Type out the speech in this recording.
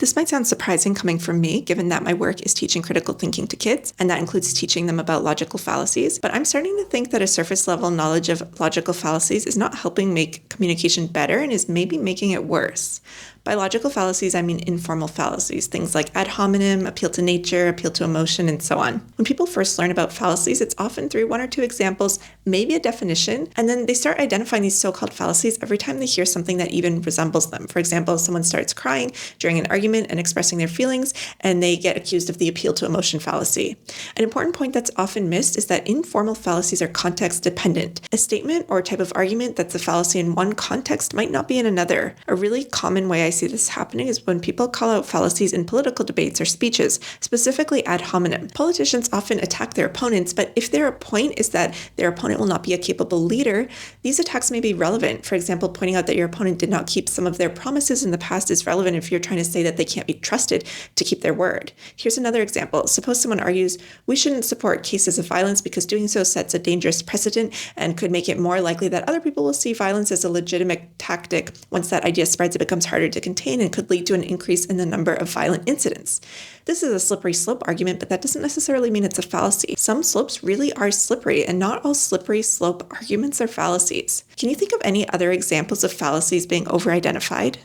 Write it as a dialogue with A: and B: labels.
A: This might sound surprising coming from me, given that my work is teaching critical thinking to kids, and that includes teaching them about logical fallacies, but I'm starting to think that a surface-level knowledge of logical fallacies is not helping make communication better and is maybe making it worse. By logical fallacies, I mean informal fallacies, things like ad hominem, appeal to nature, appeal to emotion, and so on. When people first learn about fallacies, it's often through one or two examples, maybe a definition, and then they start identifying these so-called fallacies every time they hear something that even resembles them. For example, someone starts crying during an argument and expressing their feelings, and they get accused of the appeal to emotion fallacy. An important point that's often missed is that informal fallacies are context dependent. A statement or type of argument that's a fallacy in one context might not be in another. A really common way I see this happening is when people call out fallacies in political debates or speeches, specifically ad hominem. Politicians often attack their opponents, but if their point is that their opponent will not be a capable leader, these attacks may be relevant. For example, pointing out that your opponent did not keep some of their promises in the past is relevant if you're trying to say that they can't be trusted to keep their word. Here's another example. Suppose someone argues, we shouldn't support cases of violence because doing so sets a dangerous precedent and could make it more likely that other people will see violence as a legitimate tactic. Once that idea spreads, it becomes harder to contain and could lead to an increase in the number of violent incidents. This is a slippery slope argument, but that doesn't necessarily mean it's a fallacy. Some slopes really are slippery, and not all slippery slope arguments are fallacies. Can you think of any other examples of fallacies being over-identified?